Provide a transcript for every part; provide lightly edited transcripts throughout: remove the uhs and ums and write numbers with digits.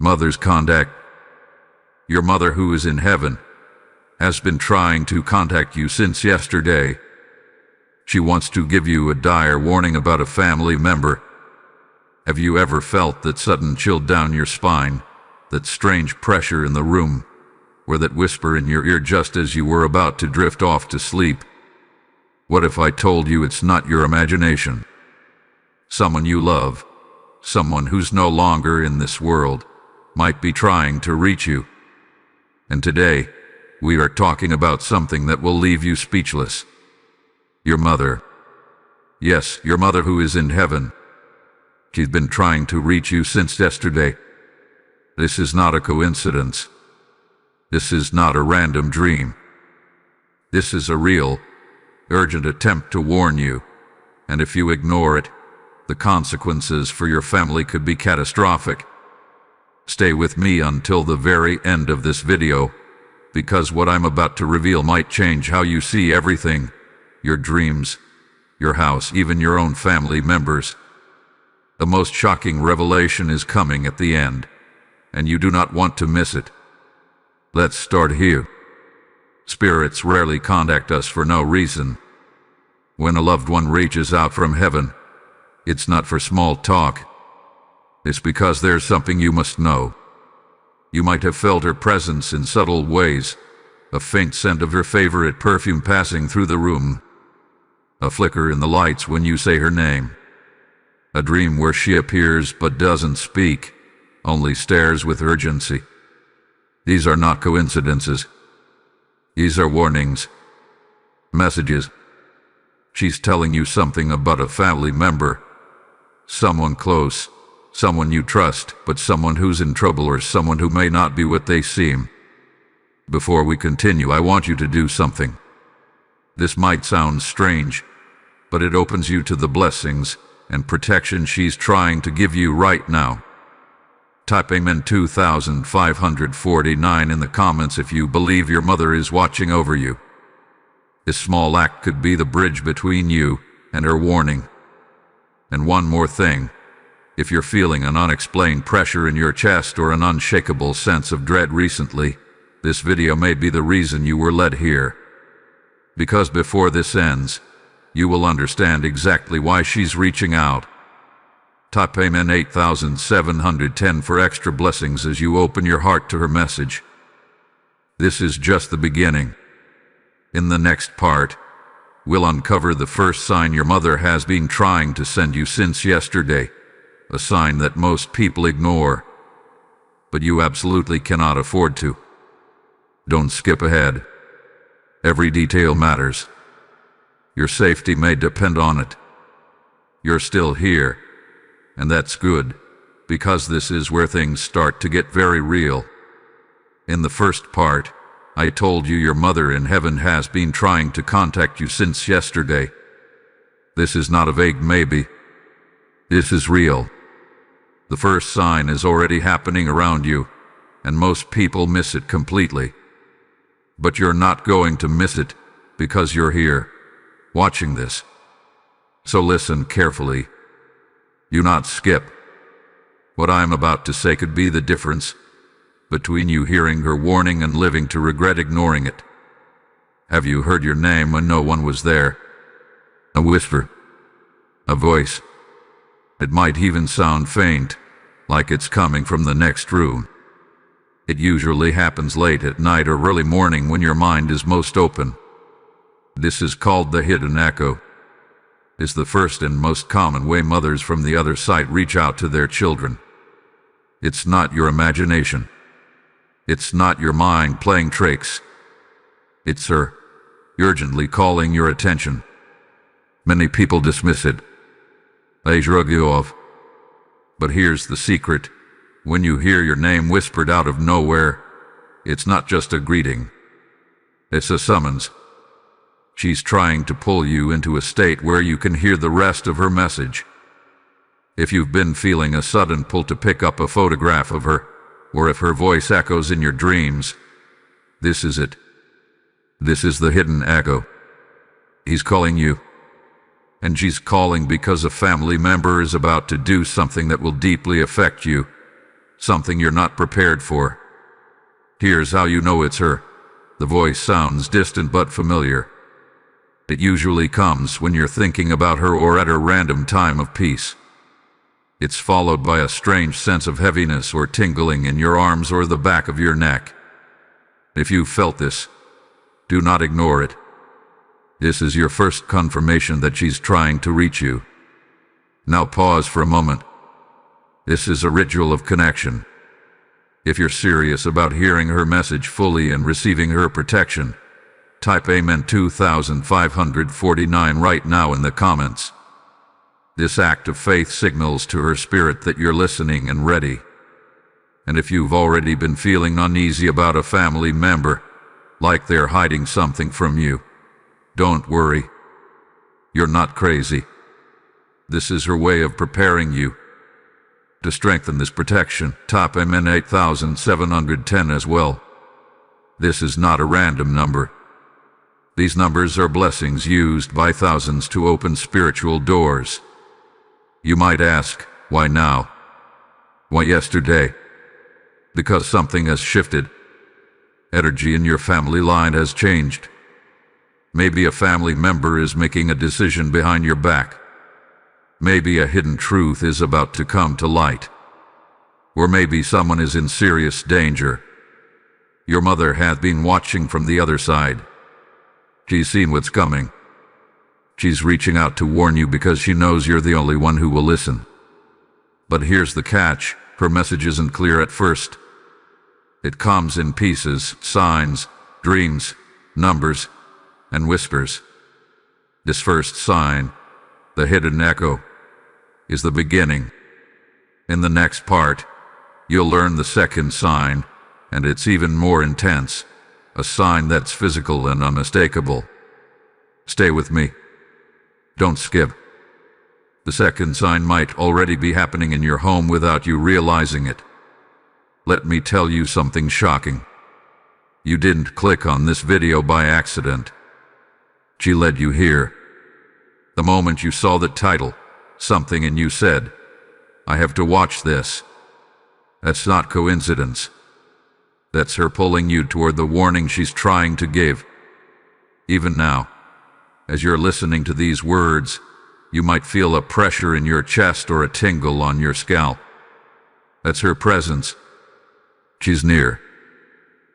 Mother's contact. Your mother, who is in heaven, has been trying to contact you since yesterday. She wants to give you a dire warning about a family member. Have you ever felt that sudden chill down your spine, that strange pressure in the room, or that whisper in your ear just as you were about to drift off to sleep? What if I told you it's not your imagination? Someone you love, someone who's no longer in this world, might be trying to reach you. And today, we are talking about something that will leave you speechless. Your mother. Yes, your mother, who is in heaven. She's been trying to reach you since yesterday. This is not a coincidence. This is not a random dream. This is a real, urgent attempt to warn you, and if you ignore it, the consequences for your family could be catastrophic. Stay with me until the very end of this video, because what I'm about to reveal might change how you see everything. Your dreams, your house, even your own family members. The most shocking revelation is coming at the end, and you do not want to miss it. Let's start here. Spirits rarely contact us for no reason. When a loved one reaches out from heaven, it's not for small talk. It's because there's something you must know. You might have felt her presence in subtle ways, a faint scent of her favorite perfume passing through the room, a flicker in the lights when you say her name, a dream where she appears but doesn't speak, only stares with urgency. These are not coincidences. These are warnings, messages. She's telling you something about a family member, someone close, someone you trust, but someone who's in trouble or someone who may not be what they seem. Before we continue, I want you to do something. This might sound strange, but it opens you to the blessings and protection she's trying to give you right now. Type Amen 2549 in the comments if you believe your mother is watching over you. This small act could be the bridge between you and her warning. And one more thing. If you're feeling an unexplained pressure in your chest or an unshakable sense of dread recently, this video may be the reason you were led here. Because before this ends, you will understand exactly why she's reaching out. Type Amen 8710 for extra blessings as you open your heart to her message. This is just the beginning. In the next part, we'll uncover the first sign your mother has been trying to send you since yesterday, a sign that most people ignore, but you absolutely cannot afford to. Don't skip ahead. Every detail matters. Your safety may depend on it. You're still here, and that's good, because this is where things start to get very real. In the first part, I told you your mother in heaven has been trying to contact you since yesterday. This is not a vague maybe. This is real. The first sign is already happening around you, and most people miss it completely. But you're not going to miss it, because you're here, watching this. So listen carefully. Do not skip. What I'm about to say could be the difference between you hearing her warning and living to regret ignoring it. Have you heard your name when no one was there? A whisper. A voice. It might even sound faint, like it's coming from the next room. It usually happens late at night or early morning when your mind is most open. This is called the hidden echo. It's the first and most common way mothers from the other side reach out to their children. It's not your imagination. It's not your mind playing tricks. It's her, urgently calling your attention. Many people dismiss it. They shrug you off. But here's the secret. When you hear your name whispered out of nowhere, it's not just a greeting. It's a summons. She's trying to pull you into a state where you can hear the rest of her message. If you've been feeling a sudden pull to pick up a photograph of her, or if her voice echoes in your dreams, this is it. This is the hidden echo. He's calling you. And she's calling because a family member is about to do something that will deeply affect you. something you're not prepared for. Here's how you know it's her. The voice sounds distant but familiar. It usually comes when you're thinking about her or at a random time of peace. It's followed by a strange sense of heaviness or tingling in your arms or the back of your neck. If you've felt this, do not ignore it. This is your first confirmation that she's trying to reach you. Now pause for a moment. This is a ritual of connection. If you're serious about hearing her message fully and receiving her protection, type Amen 2549 right now in the comments. This act of faith signals to her spirit that you're listening and ready. And if you've already been feeling uneasy about a family member, like they're hiding something from you, don't worry. You're not crazy. This is her way of preparing you. To strengthen this protection, type Amen 8710 as well. This is not a random number. These numbers are blessings used by thousands to open spiritual doors. You might ask, why now? Why yesterday? Because something has shifted. Energy in your family line has changed. Maybe a family member is making a decision behind your back. Maybe a hidden truth is about to come to light. Or maybe someone is in serious danger. Your mother has been watching from the other side. She's seen what's coming. She's reaching out to warn you because she knows you're the only one who will listen. But here's the catch. Her message isn't clear at first. It comes in pieces, signs, dreams, numbers, and whispers. This first sign, the hidden echo, is the beginning. In the next part, you'll learn the second sign, and it's even more intense, a sign that's physical and unmistakable. Stay with me. Don't skip. The second sign might already be happening in your home without you realizing it. Let me tell you something shocking. You didn't click on this video by accident. She led you here. The moment you saw the title, something in you said, I have to watch this. That's not coincidence. That's her pulling you toward the warning she's trying to give. Even now, as you're listening to these words, you might feel a pressure in your chest or a tingle on your scalp. That's her presence. She's near.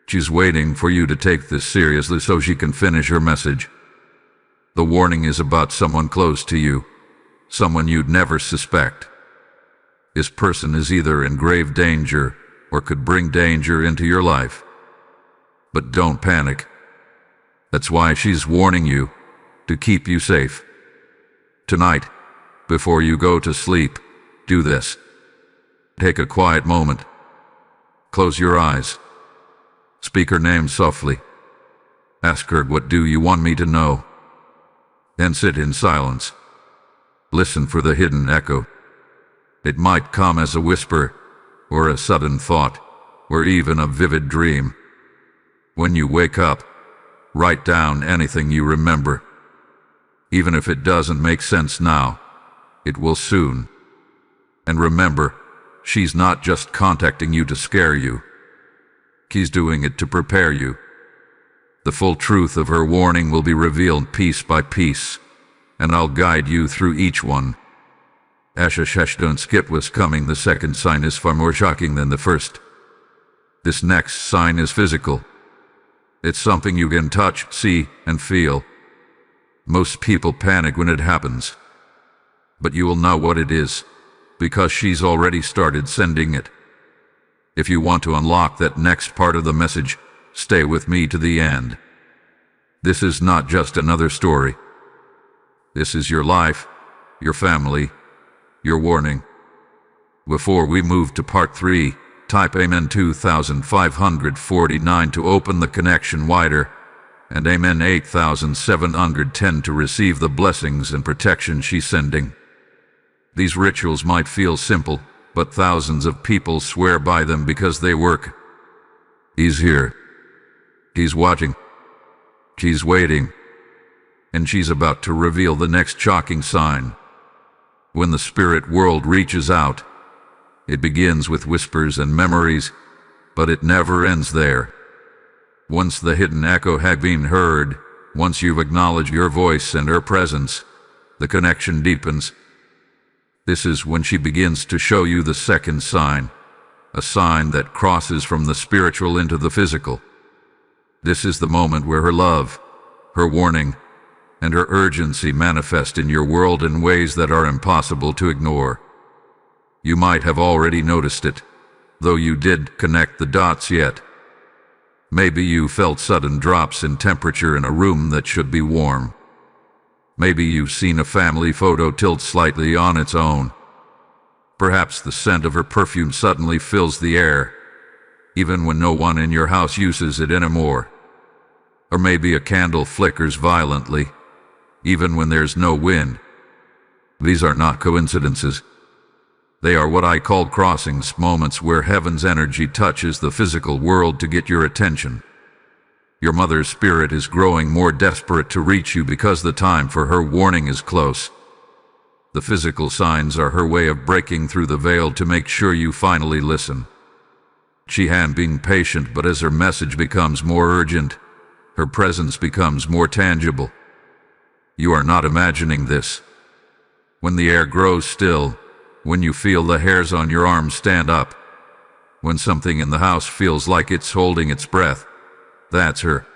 She's waiting for you to take this seriously so she can finish her message. The warning is about someone close to you, someone you'd never suspect. This person is either in grave danger or could bring danger into your life. But don't panic. That's why she's warning you, to keep you safe. Tonight, before you go to sleep, do this. Take a quiet moment. Close your eyes. Speak her name softly. Ask her, what do you want me to know? Then sit in silence. Listen for the hidden echo. It might come as a whisper, or a sudden thought, or even a vivid dream. When you wake up, write down anything you remember. Even if it doesn't make sense now, it will soon. And remember, she's not just contacting you to scare you. She's doing it to prepare you. The full truth of her warning will be revealed piece by piece, and I'll guide you through each one. Asha, don't skip what's coming. The second sign is far more shocking than the first. This next sign is physical. It's something you can touch, see, and feel. Most people panic when it happens. But you will know what it is, because she's already started sending it. If you want to unlock that next part of the message, stay with me to the end. This is not just another story. This is your life, your family, your warning. Before we move to part 3, type Amen 2549 to open the connection wider, and Amen 8710 to receive the blessings and protection she's sending. These rituals might feel simple, but thousands of people swear by them because they work. He's here. He's watching. She's waiting. And she's about to reveal the next shocking sign. When the spirit world reaches out, It begins with whispers and memories, but it never ends there. Once the hidden echo has been heard, once you've acknowledged your voice and her presence, the connection deepens. This is when she begins to show you the second sign, a sign that crosses from the spiritual into the physical. This is the moment where her love, her warning, and her urgency manifest in your world in ways that are impossible to ignore. You might have already noticed it, though you didn't connect the dots yet. Maybe you felt sudden drops in temperature in a room that should be warm. Maybe you've seen a family photo tilt slightly on its own. Perhaps the scent of her perfume suddenly fills the air, even when no one in your house uses it anymore. Or maybe a candle flickers violently, even when there's no wind. These are not coincidences. They are what I call crossings, moments where heaven's energy touches the physical world to get your attention. Your mother's spirit is growing more desperate to reach you because the time for her warning is close. The physical signs are her way of breaking through the veil to make sure you finally listen. She had been patient, but as her message becomes more urgent, her presence becomes more tangible. You are not imagining this. When the air grows still, when you feel the hairs on your arms stand up, when something in the house feels like it's holding its breath, that's her.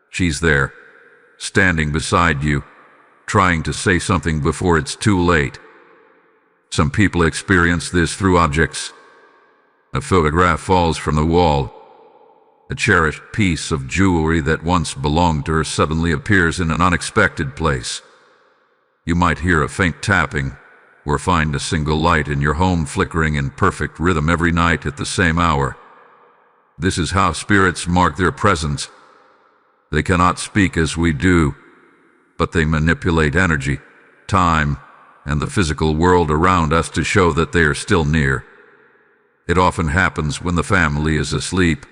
She's there, standing beside you, trying to say something before it's too late. Some people experience this through objects. A photograph falls from the wall. A cherished piece of jewelry that once belonged to her suddenly appears in an unexpected place. You might hear a faint tapping, or find a single light in your home flickering in perfect rhythm every night at the same hour. This is how spirits mark their presence. They cannot speak as we do, but they manipulate energy, time, and the physical world around us to show that they are still near. It often happens when the family is asleep,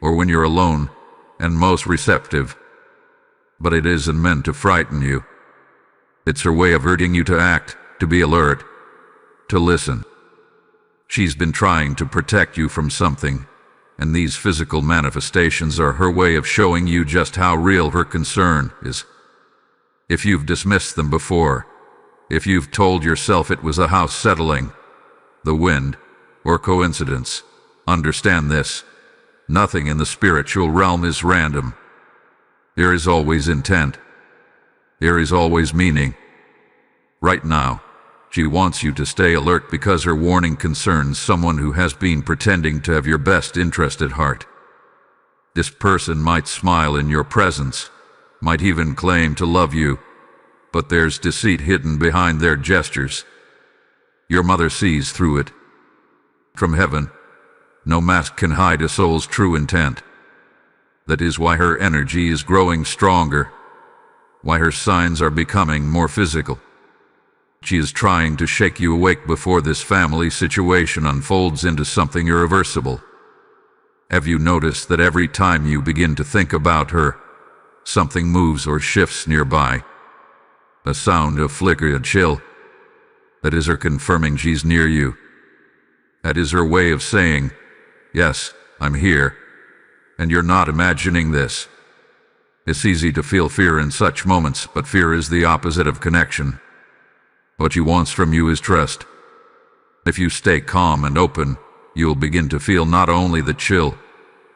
or when you're alone and most receptive. But it isn't meant to frighten you. It's her way of urging you to act, to be alert, to listen. She's been trying to protect you from something, and these physical manifestations are her way of showing you just how real her concern is. If you've dismissed them before, if you've told yourself it was a house settling, the wind, or coincidence, understand this. Nothing in the spiritual realm is random. There is always intent. There is always meaning. Right now, she wants you to stay alert because her warning concerns someone who has been pretending to have your best interest at heart. This person might smile in your presence, might even claim to love you, but there's deceit hidden behind their gestures. Your mother sees through it. From heaven, no mask can hide a soul's true intent. That is why her energy is growing stronger, why her signs are becoming more physical. She is trying to shake you awake before this family situation unfolds into something irreversible. Have you noticed that every time you begin to think about her, something moves or shifts nearby? A sound, a flicker, a chill. That is her confirming she's near you. That is her way of saying, yes, I'm here, and you're not imagining this. It's easy to feel fear in such moments, but fear is the opposite of connection. What she wants from you is trust. If you stay calm and open, you'll begin to feel not only the chill,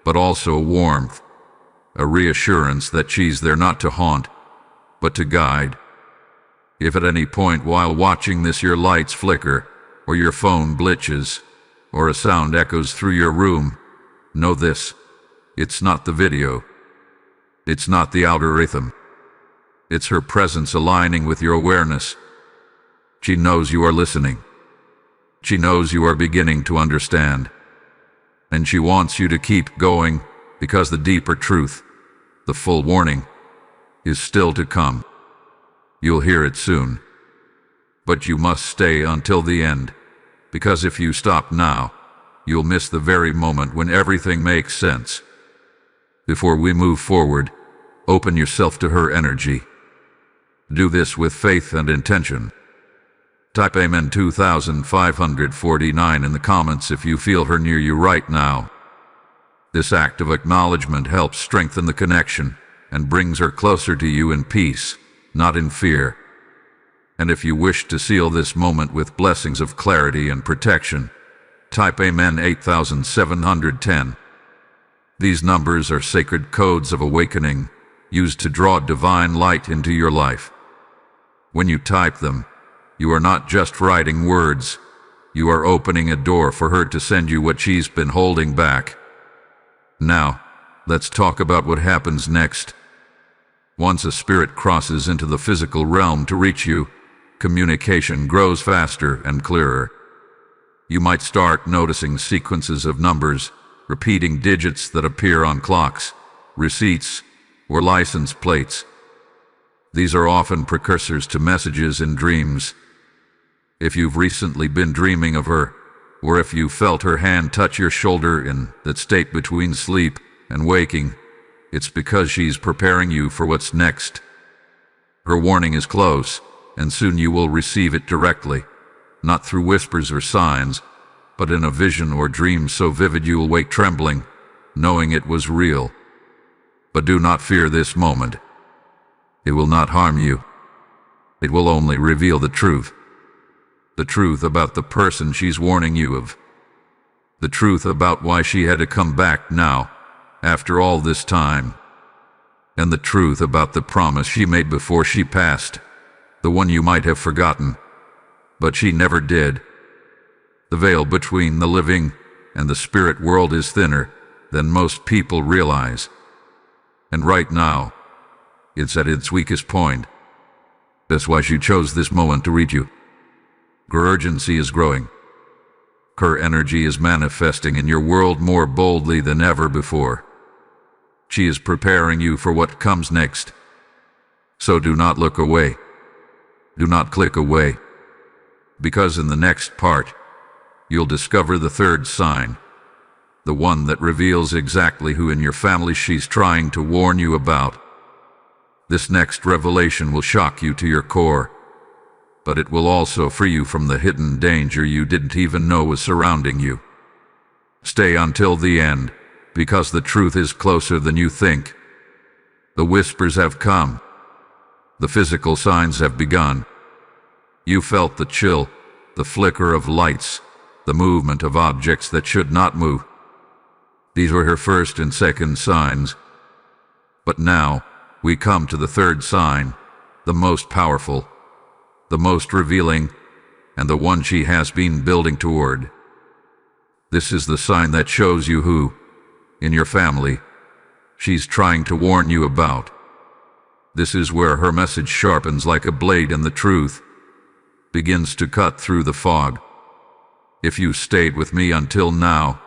but also a warmth, a reassurance that she's there not to haunt, but to guide. If at any point while watching this your lights flicker, or your phone glitches, or a sound echoes through your room, know this: it's not the video. It's not the algorithm. It's her presence aligning with your awareness. She knows you are listening. She knows you are beginning to understand. And she wants you to keep going because the deeper truth, the full warning, is still to come. You'll hear it soon. But you must stay until the end, because if you stop now, you'll miss the very moment when everything makes sense. Before we move forward, open yourself to her energy. Do this with faith and intention. Type Amen 2549 in the comments if you feel her near you right now. This act of acknowledgement helps strengthen the connection and brings her closer to you in peace, not in fear. And if you wish to seal this moment with blessings of clarity and protection, type Amen 8710. These numbers are sacred codes of awakening, used to draw divine light into your life. When you type them, you are not just writing words, you are opening a door for her to send you what she's been holding back. Now, let's talk about what happens next. Once a spirit crosses into the physical realm to reach you, communication grows faster and clearer. You might start noticing sequences of numbers, repeating digits that appear on clocks, receipts, or license plates. These are often precursors to messages in dreams. If you've recently been dreaming of her, or if you felt her hand touch your shoulder in that state between sleep and waking, it's because she's preparing you for what's next. Her warning is close, and soon you will receive it directly, not through whispers or signs, but in a vision or dream so vivid you will wake trembling, knowing it was real. But do not fear this moment. It will not harm you. It will only reveal the truth. The truth about the person she's warning you of. The truth about why she had to come back now, after all this time. And the truth about the promise she made before she passed, the one you might have forgotten, but she never did. The veil between the living and the spirit world is thinner than most people realize. And right now, it's at its weakest point. That's why she chose this moment to reach you. Her urgency is growing. Her energy is manifesting in your world more boldly than ever before. She is preparing you for what comes next. So do not look away. Do not click away. Because in the next part, you'll discover the third sign, the one that reveals exactly who in your family she's trying to warn you about. This next revelation will shock you to your core, but it will also free you from the hidden danger you didn't even know was surrounding you. Stay until the end, because the truth is closer than you think. The whispers have come. The physical signs have begun. You felt the chill, the flicker of lights, the movement of objects that should not move. These were her first and second signs. But now, we come to the third sign, the most powerful, the most revealing, and the one she has been building toward. This is the sign that shows you who, in your family, she's trying to warn you about. This is where her message sharpens like a blade and the truth begins to cut through the fog. If you stayed with me until now,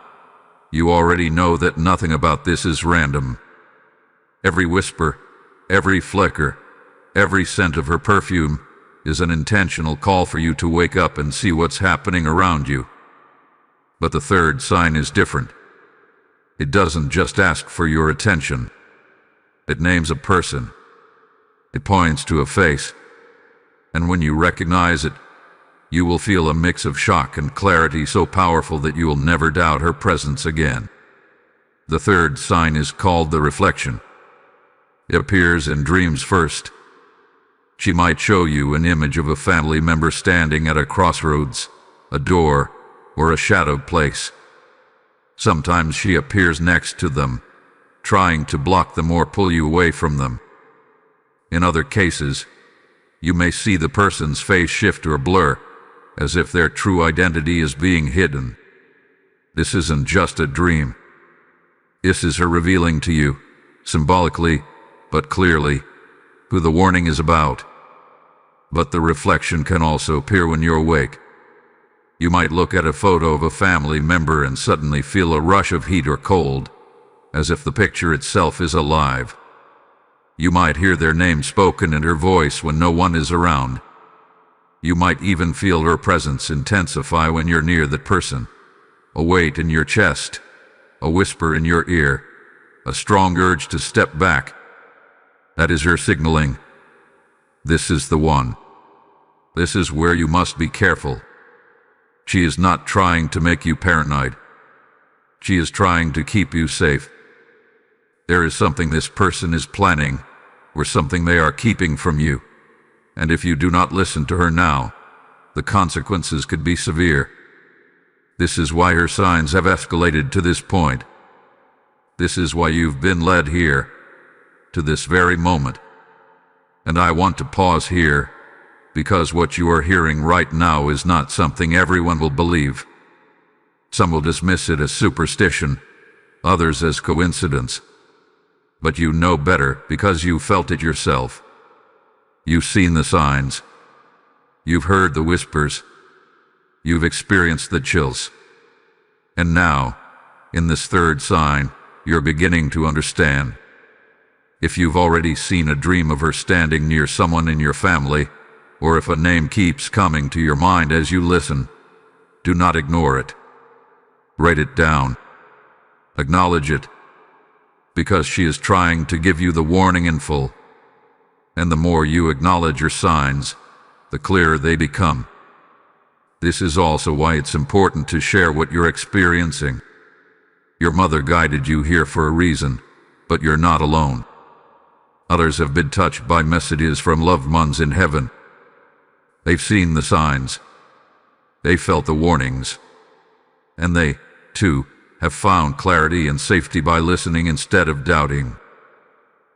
you already know that nothing about this is random. Every whisper, every flicker, every scent of her perfume is an intentional call for you to wake up and see what's happening around you. But the third sign is different. It doesn't just ask for your attention. It names a person. It points to a face. And when you recognize it, you will feel a mix of shock and clarity so powerful that you will never doubt her presence again. The third sign is called the reflection. It appears in dreams first. She might show you an image of a family member standing at a crossroads, a door, or a shadowed place. Sometimes she appears next to them, trying to block them or pull you away from them. In other cases, you may see the person's face shift or blur, as if their true identity is being hidden. This isn't just a dream. This is her revealing to you, symbolically, but clearly, who the warning is about. But the reflection can also appear when you're awake. You might look at a photo of a family member and suddenly feel a rush of heat or cold, as if the picture itself is alive. You might hear their name spoken in her voice when no one is around. You might even feel her presence intensify when you're near that person. A weight in your chest, a whisper in your ear, a strong urge to step back. That is her signaling. This is the one. This is where you must be careful. She is not trying to make you paranoid. She is trying to keep you safe. There is something this person is planning, or something they are keeping from you. And if you do not listen to her now, the consequences could be severe. This is why her signs have escalated to this point. This is why you've been led here, to this very moment. And I want to pause here, because what you are hearing right now is not something everyone will believe. Some will dismiss it as superstition, others as coincidence. But you know better because you felt it yourself. You've seen the signs. You've heard the whispers. You've experienced the chills. And now, in this third sign, you're beginning to understand. If you've already seen a dream of her standing near someone in your family, or if a name keeps coming to your mind as you listen, do not ignore it. Write it down. Acknowledge it. Because she is trying to give you the warning in full. And the more you acknowledge your signs, the clearer they become. This is also why it's important to share what you're experiencing. Your mother guided you here for a reason, but you're not alone. Others have been touched by messages from loved ones in heaven. They've seen the signs. They felt the warnings. And they, too, have found clarity and safety by listening instead of doubting.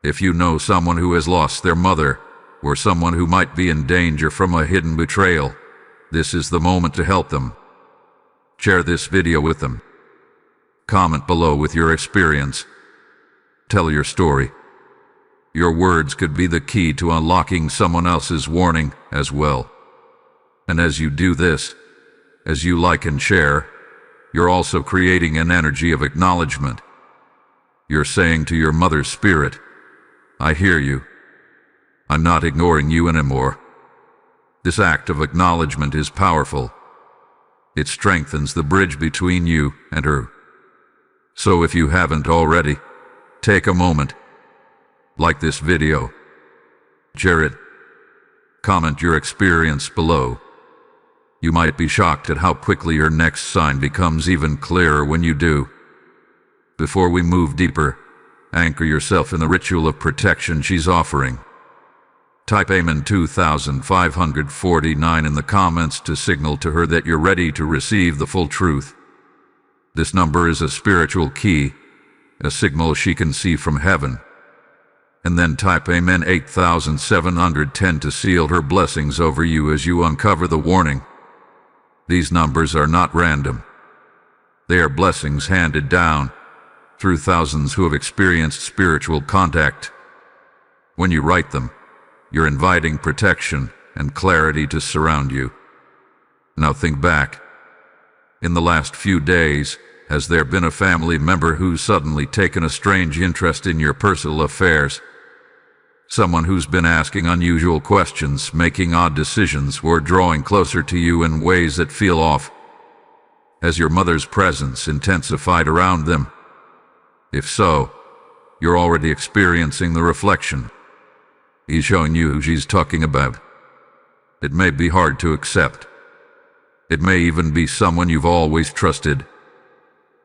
If you know someone who has lost their mother, or someone who might be in danger from a hidden betrayal, this is the moment to help them. Share this video with them. Comment below with your experience. Tell your story. Your words could be the key to unlocking someone else's warning as well. And as you do this, as you like and share, you're also creating an energy of acknowledgement. You're saying to your mother's spirit, I hear you. I'm not ignoring you anymore. This act of acknowledgement is powerful. It strengthens the bridge between you and her. So if you haven't already, take a moment. Like this video. Share it. Comment your experience below. You might be shocked at how quickly your next sign becomes even clearer when you do. Before we move deeper, anchor yourself in the ritual of protection she's offering. Type Amen 2549 in the comments to signal to her that you're ready to receive the full truth. This number is a spiritual key, a signal she can see from heaven. And then type Amen 8710 to seal her blessings over you as you uncover the warning. These numbers are not random. They are blessings handed down through thousands who have experienced spiritual contact. When you write them, you're inviting protection and clarity to surround you. Now think back. In the last few days, has there been a family member who's suddenly taken a strange interest in your personal affairs? Someone who's been asking unusual questions, making odd decisions, or drawing closer to you in ways that feel off? Has your mother's presence intensified around them? If so, you're already experiencing the reflection. He's showing you who she's talking about. It may be hard to accept. It may even be someone you've always trusted.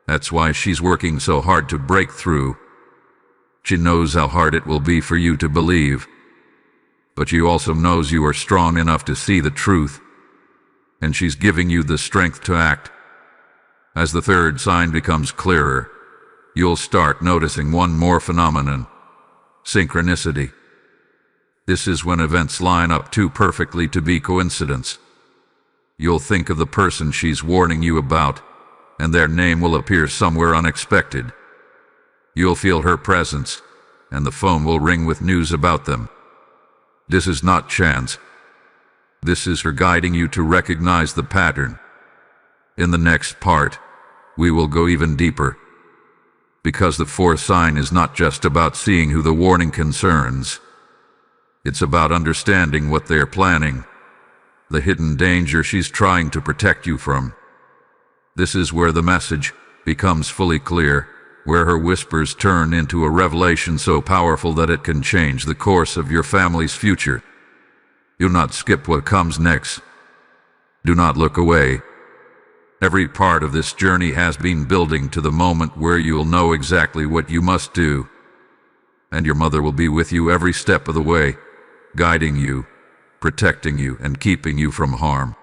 That's why she's working so hard to break through. She knows how hard it will be for you to believe. But she also knows you are strong enough to see the truth. And she's giving you the strength to act. As the third sign becomes clearer, you'll start noticing one more phenomenon: synchronicity. This is when events line up too perfectly to be coincidence. You'll think of the person she's warning you about, and their name will appear somewhere unexpected. You'll feel her presence, and the phone will ring with news about them. This is not chance. This is her guiding you to recognize the pattern. In the next part, we will go even deeper. Because the fourth sign is not just about seeing who the warning concerns. It's about understanding what they're planning, the hidden danger she's trying to protect you from. This is where the message becomes fully clear, where her whispers turn into a revelation so powerful that it can change the course of your family's future. Do not skip what comes next. Do not look away. Every part of this journey has been building to the moment where you'll know exactly what you must do. And your mother will be with you every step of the way, guiding you, protecting you, and keeping you from harm.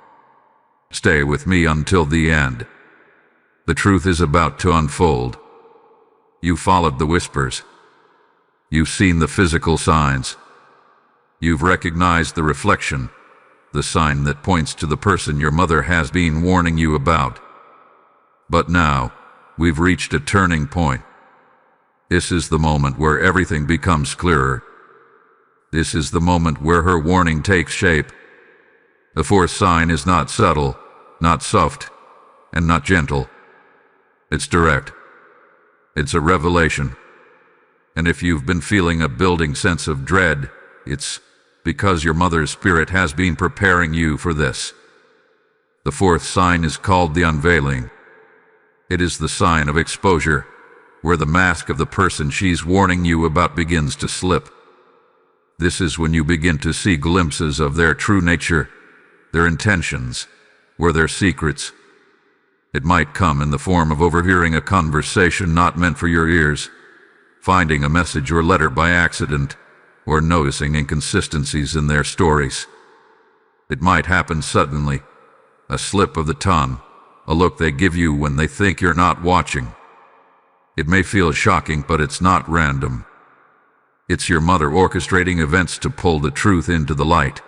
Stay with me until the end. The truth is about to unfold. You followed the whispers. You've seen the physical signs. You've recognized the reflection, the sign that points to the person your mother has been warning you about. But now, we've reached a turning point. This is the moment where everything becomes clearer. This is the moment where her warning takes shape. The fourth sign is not subtle, not soft, and not gentle. It's direct. It's a revelation. And if you've been feeling a building sense of dread, it's because your mother's spirit has been preparing you for this. The fourth sign is called the unveiling. It is the sign of exposure, where the mask of the person she's warning you about begins to slip. This is when you begin to see glimpses of their true nature, their intentions, or their secrets. It might come in the form of overhearing a conversation not meant for your ears, finding a message or letter by accident, or noticing inconsistencies in their stories. It might happen suddenly, a slip of the tongue, a look they give you when they think you're not watching. It may feel shocking, but it's not random. It's your mother orchestrating events to pull the truth into the light.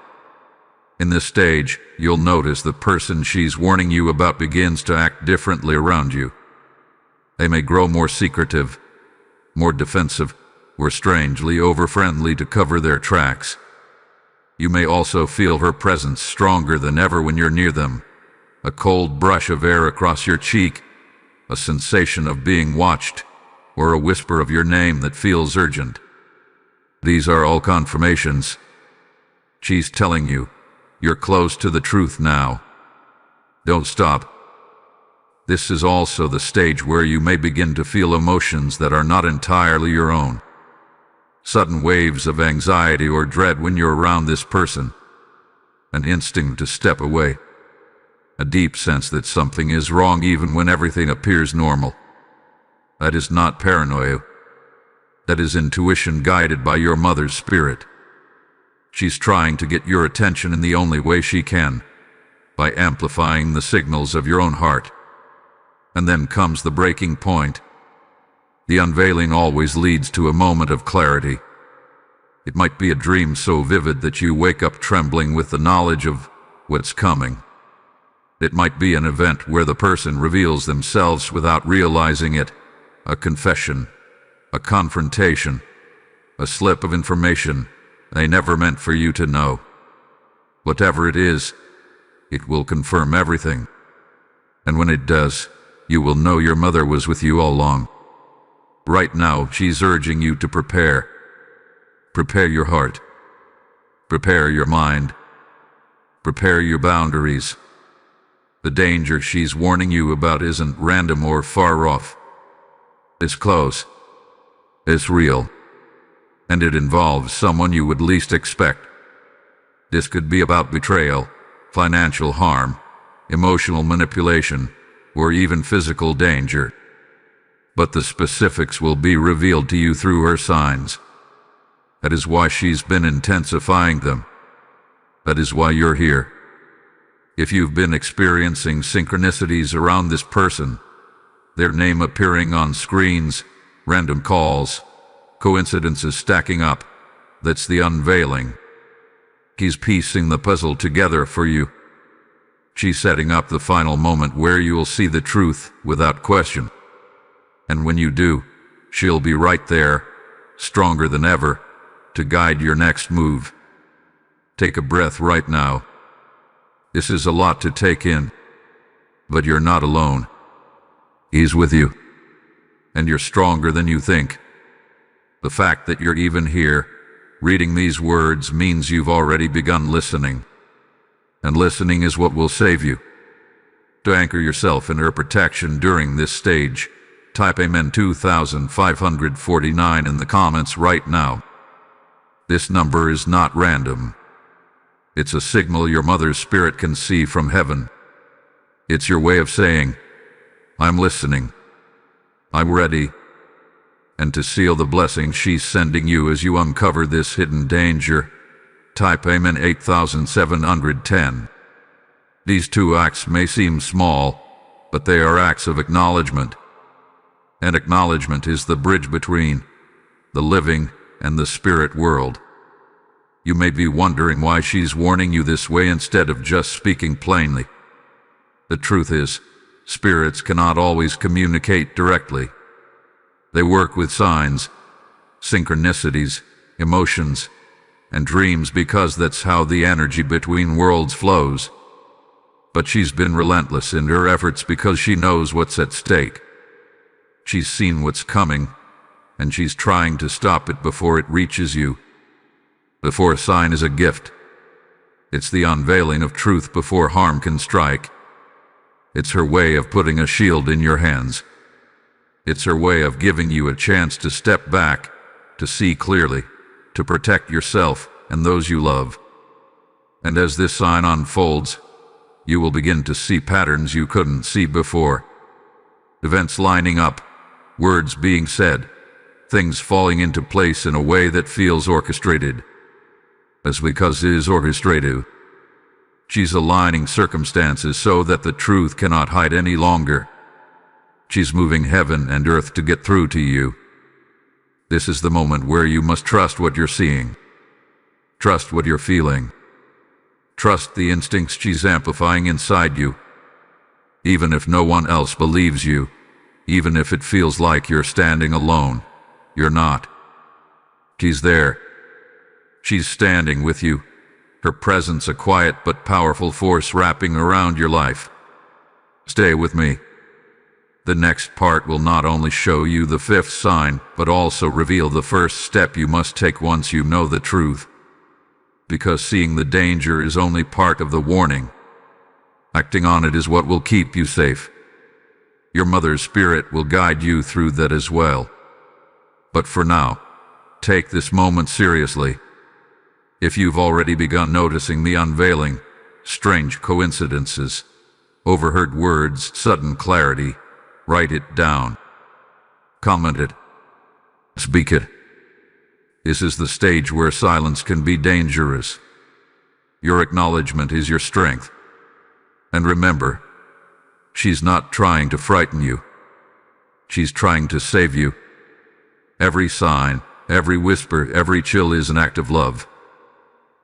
In this stage, you'll notice the person she's warning you about begins to act differently around you. They may grow more secretive, more defensive, or strangely over-friendly to cover their tracks. You may also feel her presence stronger than ever when you're near them. A cold brush of air across your cheek, a sensation of being watched, or a whisper of your name that feels urgent. These are all confirmations. She's telling you, you're close to the truth now. Don't stop. This is also the stage where you may begin to feel emotions that are not entirely your own. Sudden waves of anxiety or dread when you're around this person. An instinct to step away. A deep sense that something is wrong even when everything appears normal. That is not paranoia. That is intuition guided by your mother's spirit. She's trying to get your attention in the only way she can, by amplifying the signals of your own heart. And then comes the breaking point. The unveiling always leads to a moment of clarity. It might be a dream so vivid that you wake up trembling with the knowledge of what's coming. It might be an event where the person reveals themselves without realizing it, a confession, a confrontation, a slip of information they never meant for you to know. Whatever it is, it will confirm everything. And when it does, you will know your mother was with you all along. Right now, she's urging you to prepare. Prepare your heart. Prepare your mind. Prepare your boundaries. The danger she's warning you about isn't random or far off. It's close. It's real. And it involves someone you would least expect. This could be about betrayal, financial harm, emotional manipulation, or even physical danger. But the specifics will be revealed to you through her signs. That is why she's been intensifying them. That is why you're here. If you've been experiencing synchronicities around this person, their name appearing on screens, random calls, coincidences stacking up, that's the unveiling. He's piecing the puzzle together for you. She's setting up the final moment where you'll see the truth without question. And when you do, she'll be right there, stronger than ever, to guide your next move. Take a breath right now. This is a lot to take in, but you're not alone. He's with you, and you're stronger than you think. The fact that you're even here, reading these words, means you've already begun listening. And listening is what will save you. To anchor yourself in her protection during this stage, type Amen 2549 in the comments right now. This number is not random. It's a signal your mother's spirit can see from heaven. It's your way of saying, I'm listening. I'm ready. And to seal the blessing she's sending you as you uncover this hidden danger, type Amen 8710. These two acts may seem small, but they are acts of acknowledgement. And acknowledgement is the bridge between the living and the spirit world. You may be wondering why she's warning you this way instead of just speaking plainly. The truth is, spirits cannot always communicate directly. They work with signs, synchronicities, emotions, and dreams because that's how the energy between worlds flows. But she's been relentless in her efforts because she knows what's at stake. She's seen what's coming, and she's trying to stop it before it reaches you. Before a sign is a gift. It's the unveiling of truth before harm can strike. It's her way of putting a shield in your hands. It's her way of giving you a chance to step back, to see clearly, to protect yourself and those you love. And as this sign unfolds, you will begin to see patterns you couldn't see before. Events lining up, words being said, things falling into place in a way that feels orchestrated. That's because it is orchestrated. She's aligning circumstances so that the truth cannot hide any longer. She's moving heaven and earth to get through to you. This is the moment where you must trust what you're seeing. Trust what you're feeling. Trust the instincts she's amplifying inside you. Even if no one else believes you, even if it feels like you're standing alone, you're not. She's there. She's standing with you, her presence a quiet but powerful force wrapping around your life. Stay with me. The next part will not only show you the fifth sign, but also reveal the first step you must take once you know the truth. Because seeing the danger is only part of the warning. Acting on it is what will keep you safe. Your mother's spirit will guide you through that as well. But for now, take this moment seriously. If you've already begun noticing the unveiling, strange coincidences, overheard words, sudden clarity, write it down. Comment it. Speak it. This is the stage where silence can be dangerous. Your acknowledgement is your strength. And remember, she's not trying to frighten you. She's trying to save you. Every sign, every whisper, every chill is an act of love.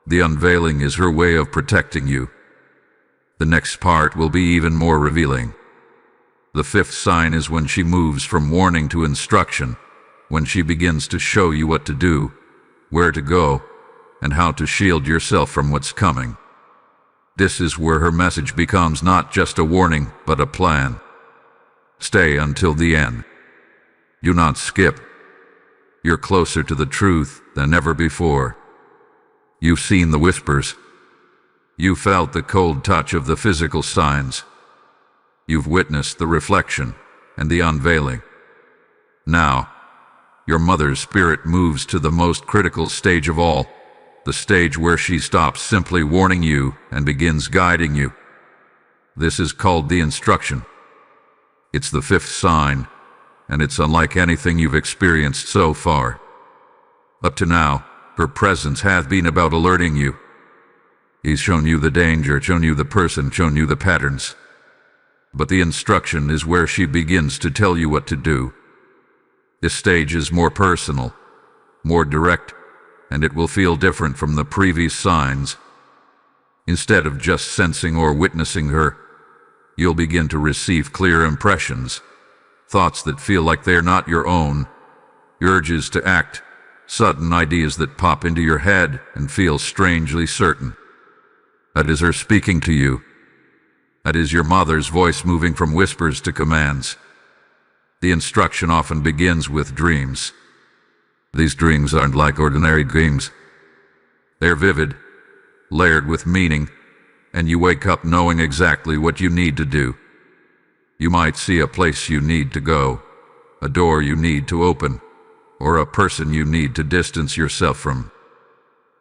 The unveiling is her way of protecting you. The next part will be even more revealing. The fifth sign is when she moves from warning to instruction, when she begins to show you what to do, where to go, and how to shield yourself from what's coming. This is where her message becomes not just a warning, but a plan. Stay until the end. Do not skip. You're closer to the truth than ever before. You've seen the whispers. You felt the cold touch of the physical signs. You've witnessed the reflection and the unveiling. Now, your mother's spirit moves to the most critical stage of all, the stage where she stops simply warning you and begins guiding you. This is called the instruction. It's the fifth sign, and it's unlike anything you've experienced so far. Up to now, her presence has been about alerting you. He's shown you the danger, shown you the person, shown you the patterns. But the instruction is where she begins to tell you what to do. This stage is more personal, more direct, and it will feel different from the previous signs. Instead of just sensing or witnessing her, you'll begin to receive clear impressions, thoughts that feel like they're not your own, urges to act, sudden ideas that pop into your head and feel strangely certain. That is her speaking to you. That is your mother's voice moving from whispers to commands. The instruction often begins with dreams. These dreams aren't like ordinary dreams. They're vivid, layered with meaning, and you wake up knowing exactly what you need to do. You might see a place you need to go, a door you need to open, or a person you need to distance yourself from.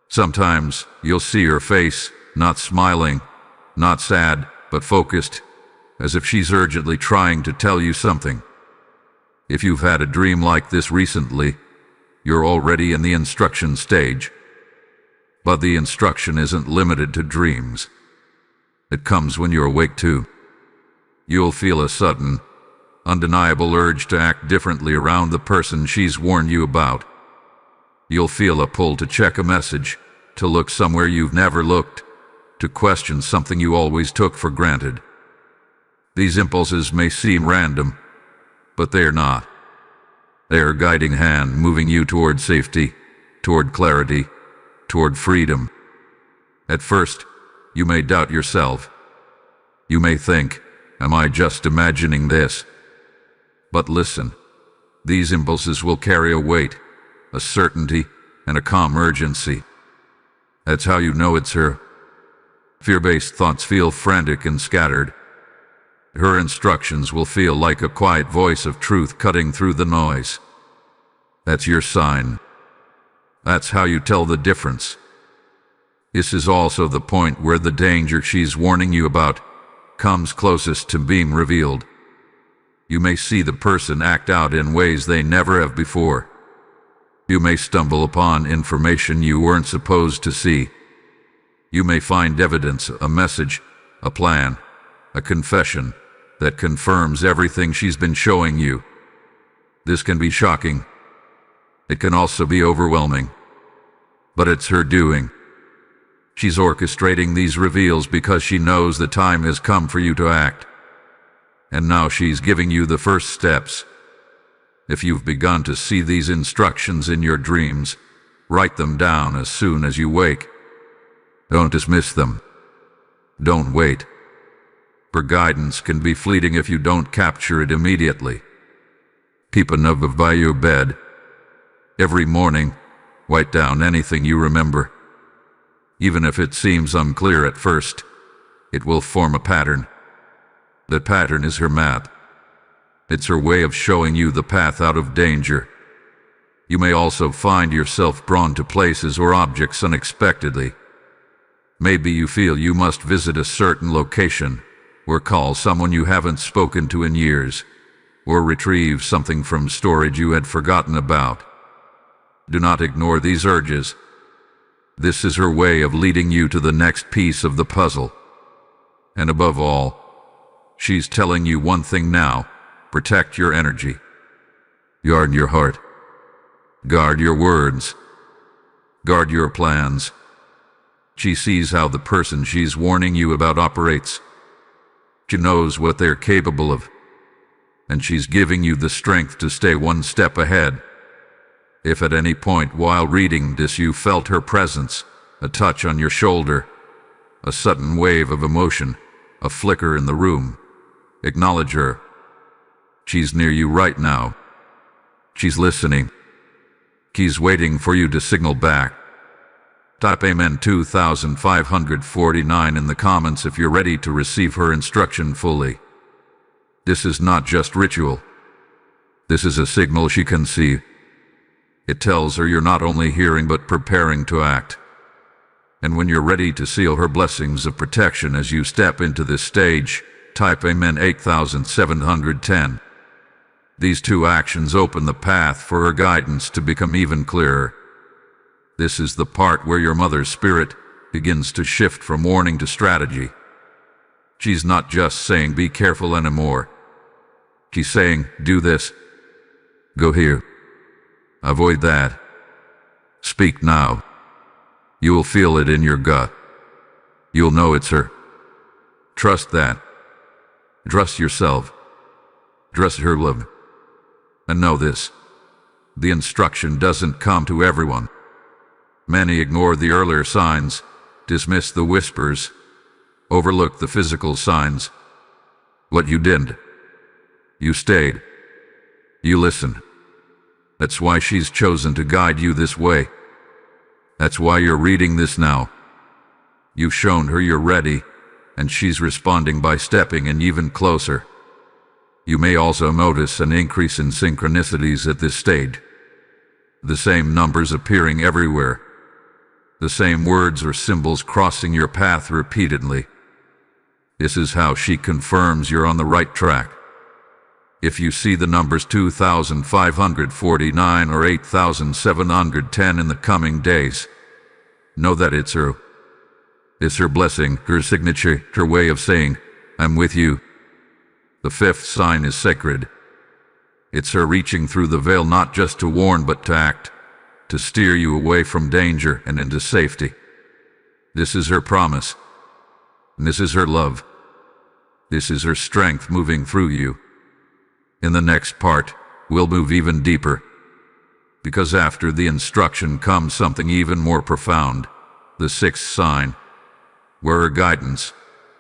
Sometimes you'll see her face, not smiling, not sad, but focused, as if she's urgently trying to tell you something. If you've had a dream like this recently, you're already in the instruction stage. But the instruction isn't limited to dreams. It comes when you're awake too. You'll feel a sudden, undeniable urge to act differently around the person she's warned you about. You'll feel a pull to check a message, to look somewhere you've never looked, to question something you always took for granted. These impulses may seem random, but they're not. They're a guiding hand moving you toward safety, toward clarity, toward freedom. At first, you may doubt yourself. You may think, am I just imagining this? But listen, these impulses will carry a weight, a certainty, and a calm urgency. That's how you know it's her. Fear-based thoughts feel frantic and scattered. Her instructions will feel like a quiet voice of truth cutting through the noise. That's your sign. That's how you tell the difference. This is also the point where the danger she's warning you about comes closest to being revealed. You may see the person act out in ways they never have before. You may stumble upon information you weren't supposed to see. You may find evidence, a message, a plan, a confession that confirms everything she's been showing you. This can be shocking. It can also be overwhelming. But it's her doing. She's orchestrating these reveals because she knows the time has come for you to act. And now she's giving you the first steps. If you've begun to see these instructions in your dreams, write them down as soon as you wake. Don't dismiss them. Don't wait. For guidance can be fleeting if you don't capture it immediately. Keep a notebook by your bed. Every morning, write down anything you remember. Even if it seems unclear at first, it will form a pattern. That pattern is her map. It's her way of showing you the path out of danger. You may also find yourself drawn to places or objects unexpectedly. Maybe you feel you must visit a certain location, or call someone you haven't spoken to in years, or retrieve something from storage you had forgotten about. Do not ignore these urges. This is her way of leading you to the next piece of the puzzle. And above all, she's telling you one thing now: protect your energy. Guard your heart. Guard your words. Guard your plans. She sees how the person she's warning you about operates. She knows what they're capable of. And she's giving you the strength to stay one step ahead. If at any point while reading this you felt her presence, a touch on your shoulder, a sudden wave of emotion, a flicker in the room, acknowledge her. She's near you right now. She's listening. She's waiting for you to signal back. Type Amen 2549 in the comments if you're ready to receive her instruction fully. This is not just ritual. This is a signal she can see. It tells her you're not only hearing but preparing to act. And when you're ready to seal her blessings of protection as you step into this stage, type Amen 8710. These two actions open the path for her guidance to become even clearer. This is the part where your mother's spirit begins to shift from warning to strategy. She's not just saying be careful anymore. She's saying do this. Go here. Avoid that. Speak now. You will feel it in your gut. You'll know it's her. Trust that. Trust yourself. Trust her love. And know this: the instruction doesn't come to everyone. Many ignore the earlier signs, dismiss the whispers, overlook the physical signs. What you didn't. You stayed. You listened. That's why she's chosen to guide you this way. That's why you're reading this now. You've shown her you're ready, and she's responding by stepping in even closer. You may also notice an increase in synchronicities at this stage. The same numbers appearing everywhere. the same words or symbols crossing your path repeatedly. This is how she confirms you're on the right track. If you see the numbers 2,549 or 8,710 in the coming days, know that it's her. It's her blessing, her signature, her way of saying, I'm with you. The fifth sign is sacred. It's her reaching through the veil not just to warn but to act, to steer you away from danger and into safety. This is her promise. And this is her love. This is her strength moving through you. In the next part, we'll move even deeper. Because after the instruction comes something even more profound, the sixth sign, where her guidance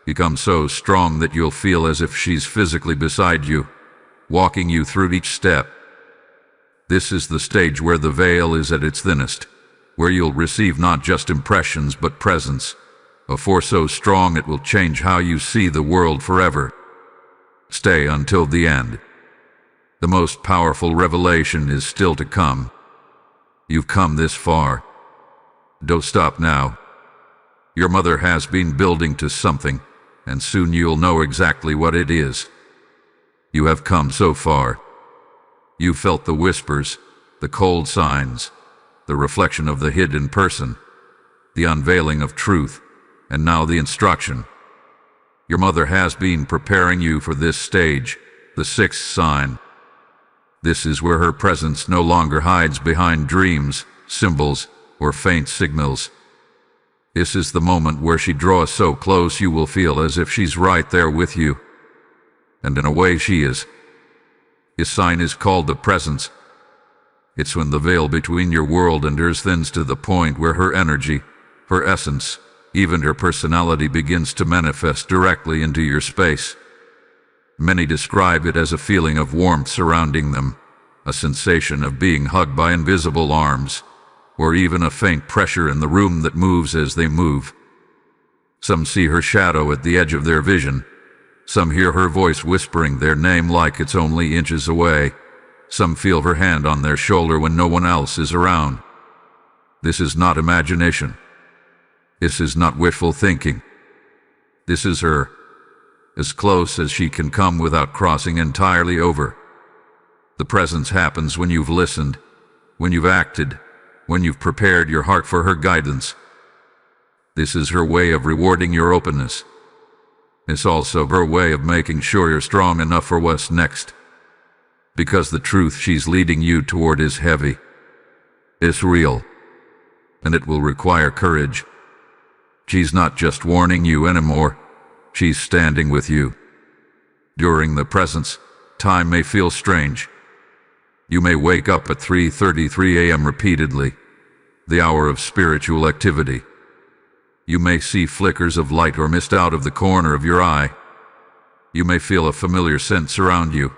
becomes so strong that you'll feel as if she's physically beside you, walking you through each step. This is the stage where the veil is at its thinnest, where you'll receive not just impressions but presence, a force so strong it will change how you see the world forever. Stay until the end. The most powerful revelation is still to come. You've come this far. Don't stop now. Your mother has been building to something, and soon you'll know exactly what it is. You have come so far. You felt the whispers, the cold signs, the reflection of the hidden person, the unveiling of truth, and now the instruction. Your mother has been preparing you for this stage, the sixth sign. This is where her presence no longer hides behind dreams, symbols, or faint signals. This is the moment where she draws so close you will feel as if she's right there with you. And in a way she is. This sign is called the presence. It's when the veil between your world and hers thins to the point where her energy, her essence, even her personality begins to manifest directly into your space. Many describe it as a feeling of warmth surrounding them, a sensation of being hugged by invisible arms, or even a faint pressure in the room that moves as they move. Some see her shadow at the edge of their vision. Some hear her voice whispering their name like it's only inches away. Some feel her hand on their shoulder when no one else is around. This is not imagination. This is not wishful thinking. This is her, as close as she can come without crossing entirely over. The presence happens when you've listened, when you've acted, when you've prepared your heart for her guidance. This is her way of rewarding your openness. It's also her way of making sure you're strong enough for what's next. Because the truth she's leading you toward is heavy. It's real. And it will require courage. She's not just warning you anymore. She's standing with you. During the presence, time may feel strange. You may wake up at 3:33 a.m. repeatedly, the hour of spiritual activity. You may see flickers of light or mist out of the corner of your eye. You may feel a familiar scent surround you,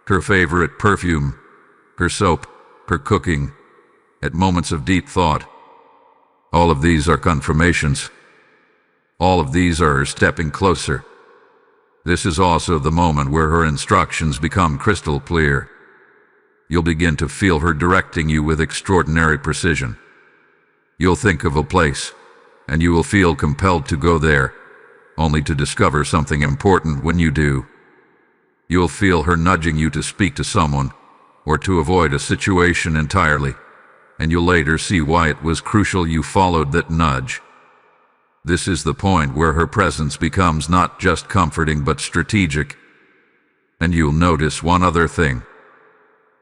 her favorite perfume, her soap, her cooking, at moments of deep thought. All of these are confirmations. All of these are her stepping closer. This is also the moment where her instructions become crystal clear. You'll begin to feel her directing you with extraordinary precision. You'll think of a place, and you will feel compelled to go there, only to discover something important when you do. You'll feel her nudging you to speak to someone, or to avoid a situation entirely, and you'll later see why it was crucial you followed that nudge. This is the point where her presence becomes not just comforting but strategic. And you'll notice one other thing.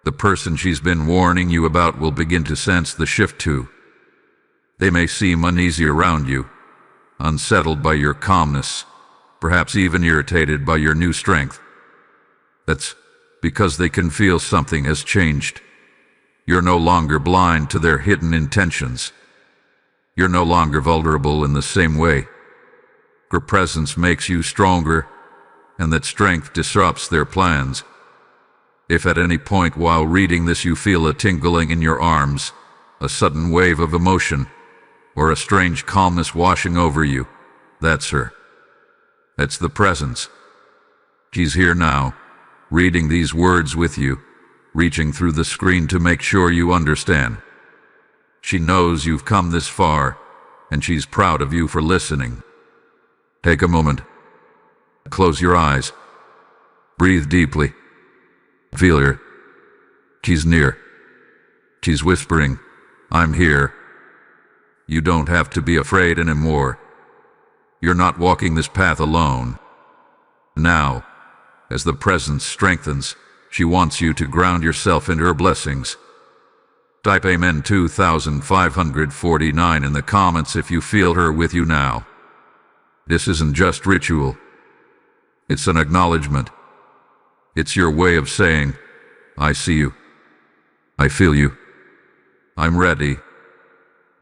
The person she's been warning you about will begin to sense the shift too. They may seem uneasy around you, unsettled by your calmness, perhaps even irritated by your new strength. That's because they can feel something has changed. You're no longer blind to their hidden intentions. You're no longer vulnerable in the same way. Her presence makes you stronger, and that strength disrupts their plans. If at any point while reading this you feel a tingling in your arms, a sudden wave of emotion, or a strange calmness washing over you, that's her. That's the presence. She's here now, reading these words with you, reaching through the screen to make sure you understand. She knows you've come this far, and she's proud of you for listening. Take a moment. Close your eyes. Breathe deeply. Feel her. She's near. She's whispering, "I'm here." You don't have to be afraid anymore. You're not walking this path alone. Now, as the presence strengthens, she wants you to ground yourself in her blessings. Type Amen 2549 in the comments if you feel her with you now. This isn't just ritual. It's an acknowledgement. It's your way of saying, "I see you. I feel you. I'm ready."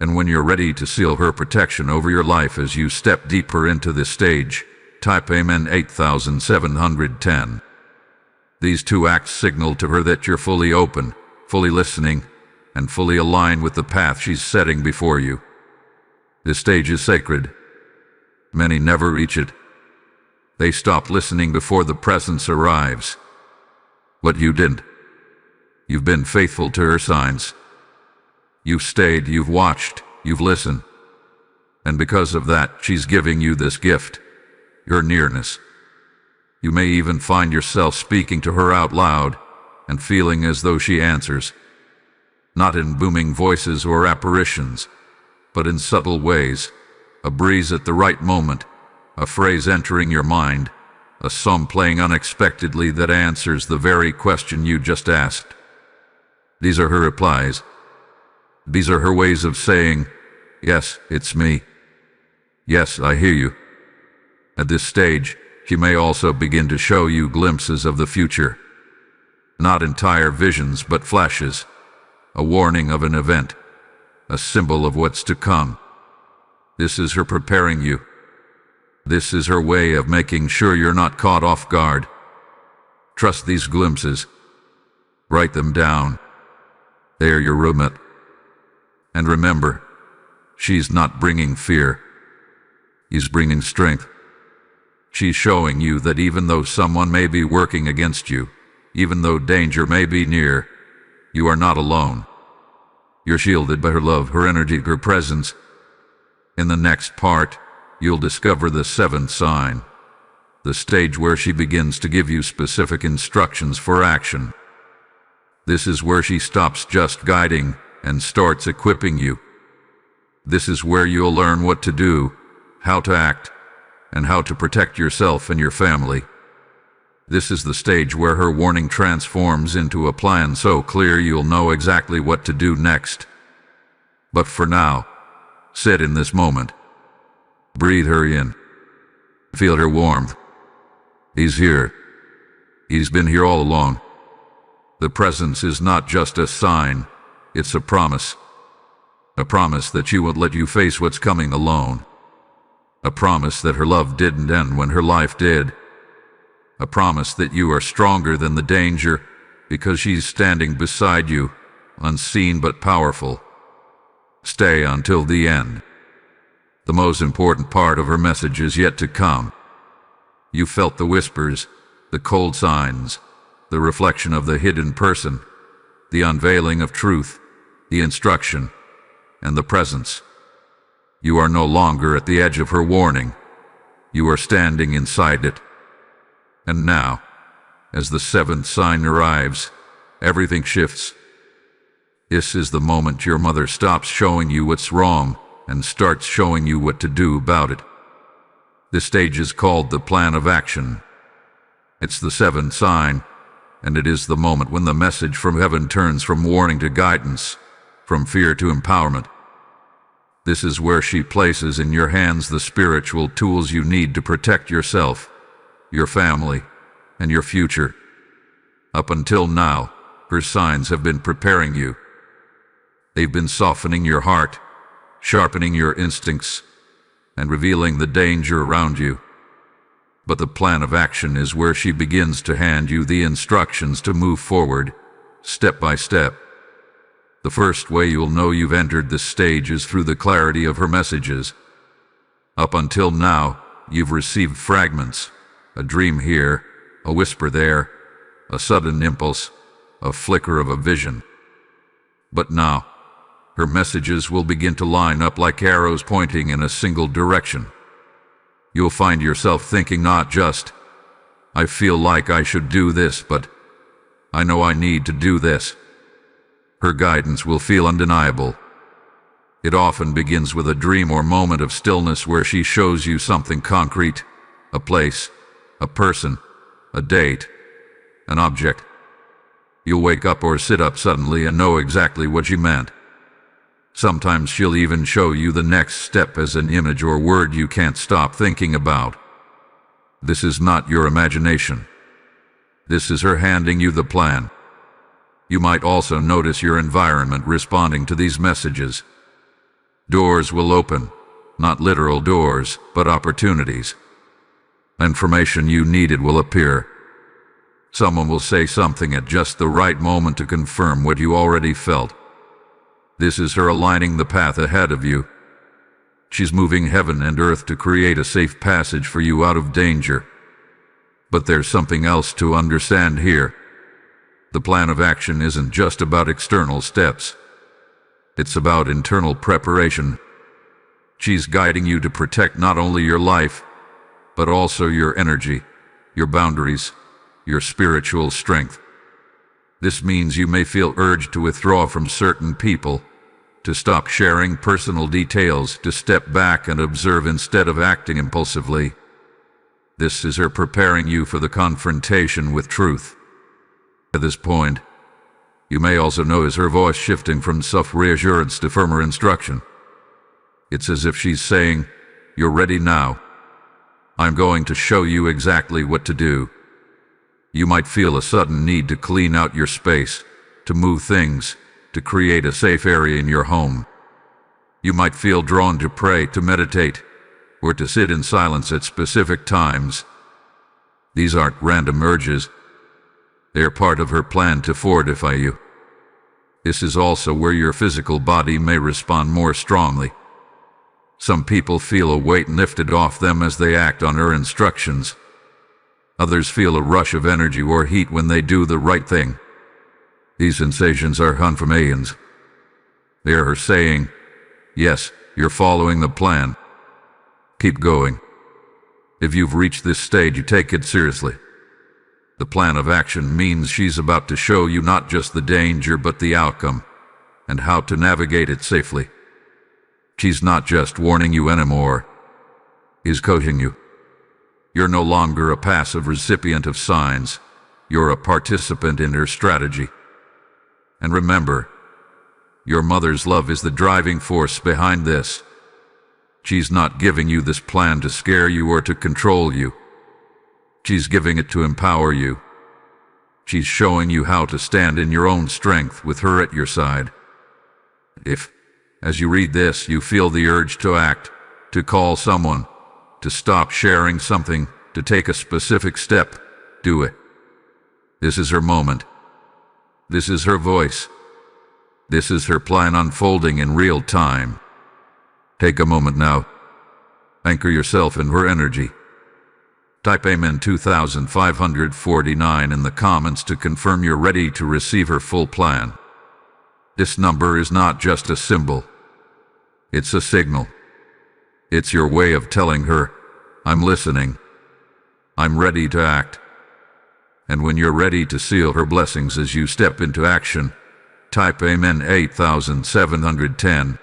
And when you're ready to seal her protection over your life as you step deeper into this stage, type Amen 8710. These two acts signal to her that you're fully open, fully listening, and fully aligned with the path she's setting before you. This stage is sacred. Many never reach it. They stop listening before the presence arrives. But you didn't. You've been faithful to her signs. You've stayed, you've watched, you've listened. And because of that, she's giving you this gift, your nearness. You may even find yourself speaking to her out loud and feeling as though she answers. Not in booming voices or apparitions, but in subtle ways. A breeze at the right moment, a phrase entering your mind, a song playing unexpectedly that answers the very question you just asked. These are her replies. These are her ways of saying, "Yes, it's me. Yes, I hear you." At this stage, she may also begin to show you glimpses of the future. Not entire visions, but flashes. A warning of an event. A symbol of what's to come. This is her preparing you. This is her way of making sure you're not caught off guard. Trust these glimpses. Write them down. They're your roadmap. And remember, she's not bringing fear. She's bringing strength. She's showing you that even though someone may be working against you, even though danger may be near, you are not alone. You're shielded by her love, her energy, her presence. In the next part, you'll discover the seventh sign, the stage where she begins to give you specific instructions for action. This is where she stops just guiding and starts equipping you. This is where you'll learn what to do, how to act, and how to protect yourself and your family. This is the stage where her warning transforms into a plan so clear you'll know exactly what to do next. But for now, sit in this moment. Breathe her in. Feel her warmth. He's here. He's been here all along. The presence is not just a sign, it's a promise. A promise that she won't let you face what's coming alone. A promise that her love didn't end when her life did. A promise that you are stronger than the danger because she's standing beside you, unseen but powerful. Stay until the end. The most important part of her message is yet to come. You felt the whispers, the cold signs, the reflection of the hidden person, the unveiling of truth, the instruction, and the presence. You are no longer at the edge of her warning. You are standing inside it. And now, as the seventh sign arrives, everything shifts. This is the moment your mother stops showing you what's wrong and starts showing you what to do about it. This stage is called the plan of action. It's the seventh sign, and it is the moment when the message from heaven turns from warning to guidance, from fear to empowerment. This is where she places in your hands the spiritual tools you need to protect yourself, your family, and your future. Up until now, her signs have been preparing you. They've been softening your heart, sharpening your instincts, and revealing the danger around you. But the plan of action is where she begins to hand you the instructions to move forward, step by step. The first way you'll know you've entered this stage is through the clarity of her messages. Up until now, you've received fragments, a dream here, a whisper there, a sudden impulse, a flicker of a vision. But now, her messages will begin to line up like arrows pointing in a single direction. You'll find yourself thinking not just, "I feel like I should do this," but "I know I need to do this." Her guidance will feel undeniable. It often begins with a dream or moment of stillness where she shows you something concrete, a place, a person, a date, an object. You'll wake up or sit up suddenly and know exactly what she meant. Sometimes she'll even show you the next step as an image or word you can't stop thinking about. This is not your imagination. This is her handing you the plan. You might also notice your environment responding to these messages. Doors will open, not literal doors, but opportunities. Information you needed will appear. Someone will say something at just the right moment to confirm what you already felt. This is her aligning the path ahead of you. She's moving heaven and earth to create a safe passage for you out of danger. But there's something else to understand here. The plan of action isn't just about external steps. It's about internal preparation. She's guiding you to protect not only your life, but also your energy, your boundaries, your spiritual strength. This means you may feel urged to withdraw from certain people, to stop sharing personal details, to step back and observe instead of acting impulsively. This is her preparing you for the confrontation with truth. At this point, you may also notice her voice shifting from self-reassurance to firmer instruction. It's as if she's saying, "You're ready now. I'm going to show you exactly what to do." You might feel a sudden need to clean out your space, to move things, to create a safe area in your home. You might feel drawn to pray, to meditate, or to sit in silence at specific times. These aren't random urges. They are part of her plan to fortify you. This is also where your physical body may respond more strongly. Some people feel a weight lifted off them as they act on her instructions. Others feel a rush of energy or heat when they do the right thing. These sensations are confirmations. They are her saying, "Yes, you're following the plan. Keep going." If you've reached this stage, you take it seriously. The plan of action means she's about to show you not just the danger, but the outcome, and how to navigate it safely. She's not just warning you anymore. She's coaching you. You're no longer a passive recipient of signs. You're a participant in her strategy. And remember, your mother's love is the driving force behind this. She's not giving you this plan to scare you or to control you. She's giving it to empower you. She's showing you how to stand in your own strength with her at your side. If, as you read this, you feel the urge to act, to call someone, to stop sharing something, to take a specific step, do it. This is her moment. This is her voice. This is her plan unfolding in real time. Take a moment now. Anchor yourself in her energy. Type Amen 2549 in the comments to confirm you're ready to receive her full plan. This number is not just a symbol. It's a signal. It's your way of telling her, "I'm listening. I'm ready to act." And when you're ready to seal her blessings as you step into action, type Amen 8710.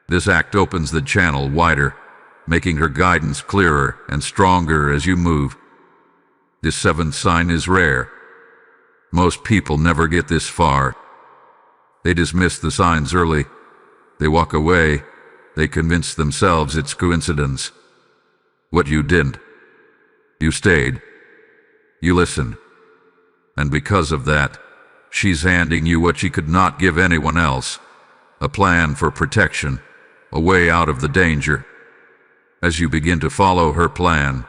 This act opens the channel wider, making her guidance clearer and stronger as you move. This seventh sign is rare. Most people never get this far. They dismiss the signs early. They walk away. They convince themselves it's coincidence. What you didn't. You stayed. You listened. And because of that, she's handing you what she could not give anyone else: a plan for protection, a way out of the danger. As you begin to follow her plan,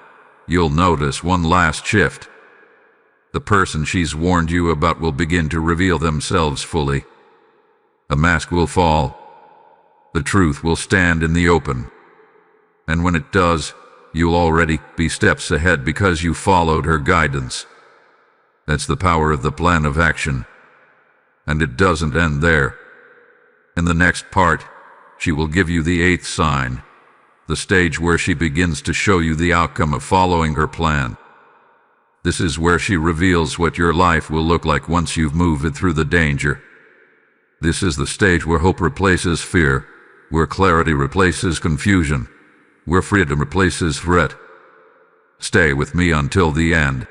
you'll notice one last shift. The person she's warned you about will begin to reveal themselves fully. A mask will fall. The truth will stand in the open. And when it does, you'll already be steps ahead because you followed her guidance. That's the power of the plan of action. And it doesn't end there. In the next part, she will give you the 8th sign, the stage where she begins to show you the outcome of following her plan. This is where she reveals what your life will look like once you've moved it through the danger. This is the stage where hope replaces fear, where clarity replaces confusion, where freedom replaces threat. Stay with me until the end.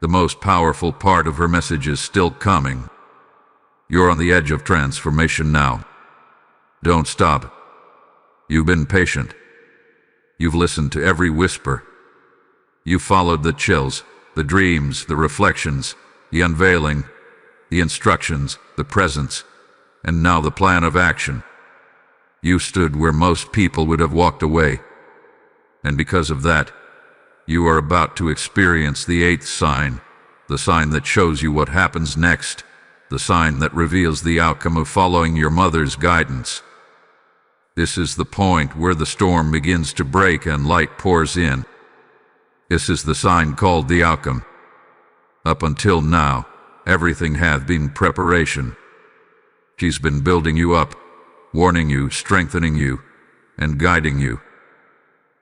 The most powerful part of her message is still coming. You're on the edge of transformation now. Don't stop. You've been patient. You've listened to every whisper. You followed the chills, the dreams, the reflections, the unveiling, the instructions, the presence, and now the plan of action. You stood where most people would have walked away. And because of that, you are about to experience the 8th sign, the sign that shows you what happens next, the sign that reveals the outcome of following your mother's guidance. This is the point where the storm begins to break and light pours in. This is the sign called the outcome. Up until now, everything had been preparation. She's been building you up, warning you, strengthening you, and guiding you.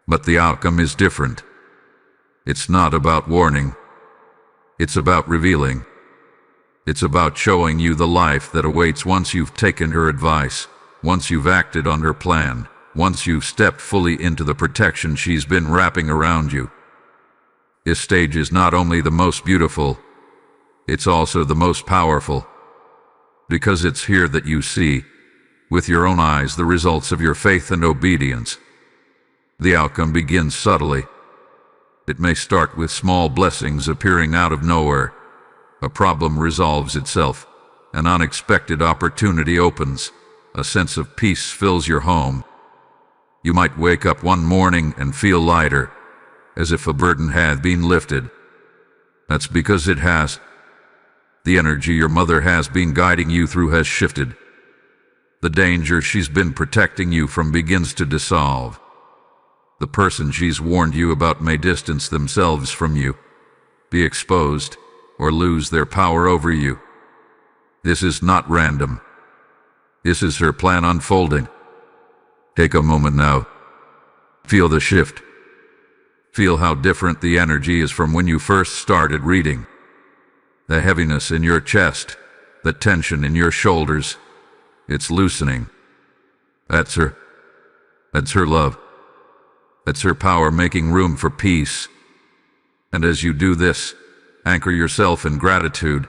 But the outcome is different. It's not about warning. It's about revealing. It's about showing you the life that awaits once you've taken her advice, once you've acted on her plan, once you've stepped fully into the protection she's been wrapping around you. This stage is not only the most beautiful, it's also the most powerful. Because it's here that you see, with your own eyes, the results of your faith and obedience. The outcome begins subtly. It may start with small blessings appearing out of nowhere. A problem resolves itself. An unexpected opportunity opens. A sense of peace fills your home. You might wake up one morning and feel lighter, as if a burden had been lifted. That's because it has. The energy your mother has been guiding you through has shifted. The danger she's been protecting you from begins to dissolve. The person she's warned you about may distance themselves from you, be exposed, or lose their power over you. This is not random. This is her plan unfolding. Take a moment now. Feel the shift. Feel how different the energy is from when you first started reading. The heaviness in your chest, the tension in your shoulders, it's loosening. That's her. That's her love. That's her power making room for peace. And as you do this, anchor yourself in gratitude.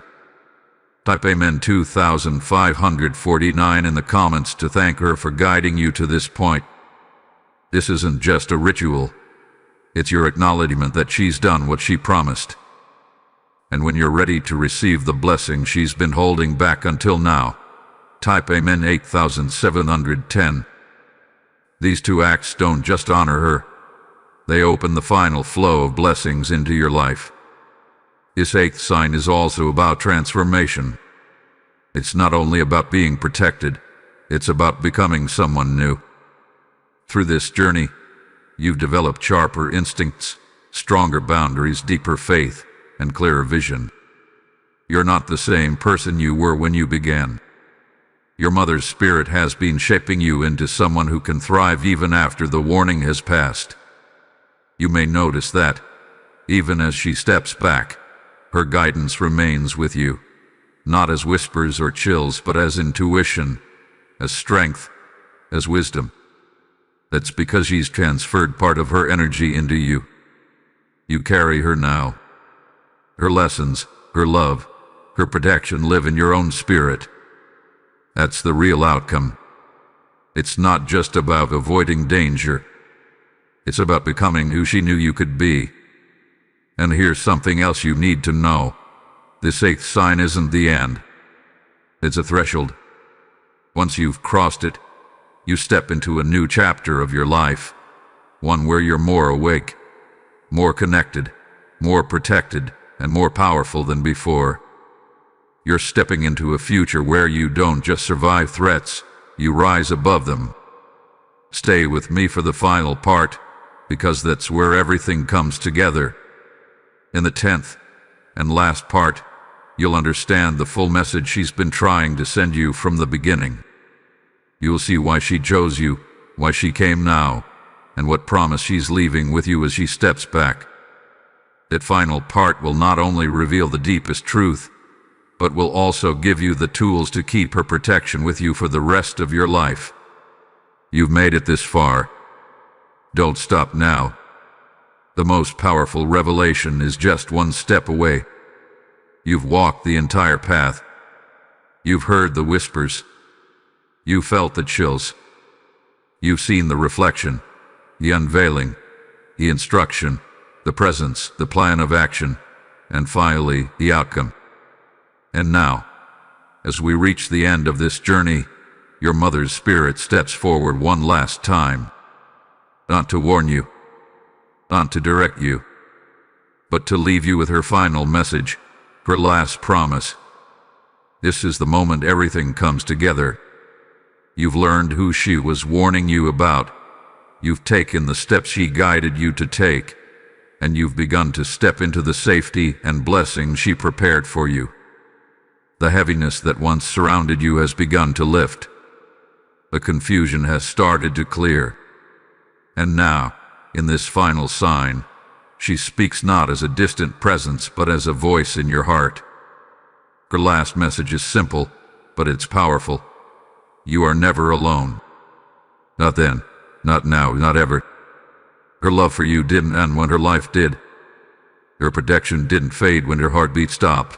Type Amen 2549 in the comments to thank her for guiding you to this point. This isn't just a ritual. It's your acknowledgement that she's done what she promised. And when you're ready to receive the blessing she's been holding back until now, type Amen 8710. These two acts don't just honor her. They open the final flow of blessings into your life. This 8th sign is also about transformation. It's not only about being protected, it's about becoming someone new. Through this journey, you've developed sharper instincts, stronger boundaries, deeper faith, and clearer vision. You're not the same person you were when you began. Your mother's spirit has been shaping you into someone who can thrive even after the warning has passed. You may notice that, even as she steps back, her guidance remains with you, not as whispers or chills, but as intuition, as strength, as wisdom. That's because she's transferred part of her energy into you. You carry her now. Her lessons, her love, her protection live in your own spirit. That's the real outcome. It's not just about avoiding danger. It's about becoming who she knew you could be. And here's something else you need to know. This 8th sign isn't the end. It's a threshold. Once you've crossed it, you step into a new chapter of your life, one where you're more awake, more connected, more protected, and more powerful than before. You're stepping into a future where you don't just survive threats, you rise above them. Stay with me for the final part, because that's where everything comes together. In the 10th and last part, you'll understand the full message she's been trying to send you from the beginning. You'll see why she chose you, why she came now, and what promise she's leaving with you as she steps back. That final part will not only reveal the deepest truth, but will also give you the tools to keep her protection with you for the rest of your life. You've made it this far. Don't stop now. The most powerful revelation is just one step away. You've walked the entire path. You've heard the whispers. You've felt the chills. You've seen the reflection, the unveiling, the instruction, the presence, the plan of action, and finally, the outcome. And now, as we reach the end of this journey, your mother's spirit steps forward one last time. Not to warn you, not to direct you, but to leave you with her final message, her last promise. This is the moment everything comes together. You've learned who she was warning you about. You've taken the steps she guided you to take, and you've begun to step into the safety and blessing she prepared for you. The heaviness that once surrounded you has begun to lift. The confusion has started to clear. And now, in this final sign, she speaks not as a distant presence, but as a voice in your heart. Her last message is simple, but it's powerful. You are never alone. Not then, not now, not ever. Her love for you didn't end when her life did. Her protection didn't fade when her heartbeat stopped.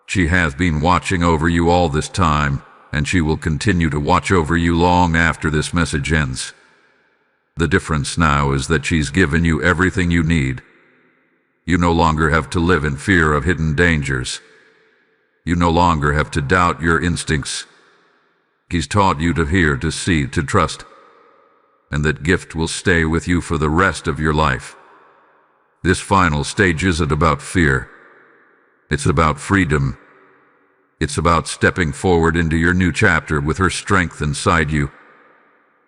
She has been watching over you all this time, and she will continue to watch over you long after this message ends. The difference now is that she's given you everything you need. You no longer have to live in fear of hidden dangers. You no longer have to doubt your instincts. He's taught you to hear, to see, to trust. And that gift will stay with you for the rest of your life. This final stage isn't about fear. It's about freedom. It's about stepping forward into your new chapter with her strength inside you.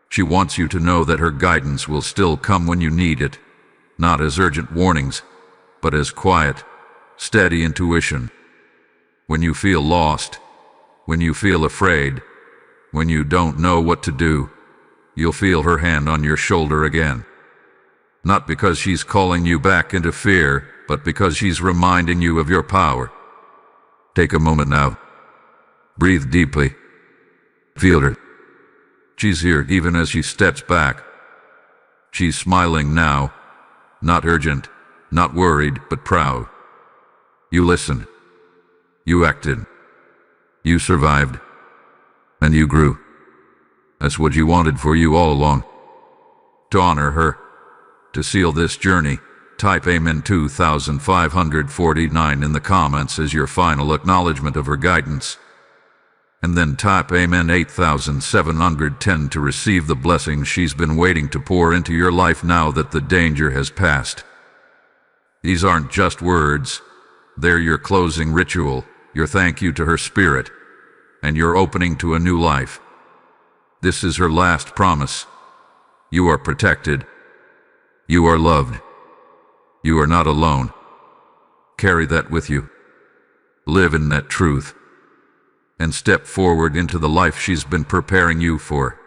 She wants you to know that her guidance will still come when you need it, not as urgent warnings, but as quiet, steady intuition. When you feel lost, when you feel afraid, when you don't know what to do, you'll feel her hand on your shoulder again. Not because she's calling you back into fear, but because she's reminding you of your power. Take a moment now. Breathe deeply. Feel her. She's here even as she steps back. She's smiling now, not urgent, not worried, but proud. You listened. You acted. You survived. And you grew. That's what you wanted for you all along. To honor her, to seal this journey, type Amen 2549 in the comments as your final acknowledgement of her guidance. And then type Amen 8710 to receive the blessing she's been waiting to pour into your life now that the danger has passed. These aren't just words. They're your closing ritual, your thank you to her spirit, and your opening to a new life. This is her last promise. You are protected. You are loved. You are not alone. Carry that with you. Live in that truth. And step forward into the life she's been preparing you for.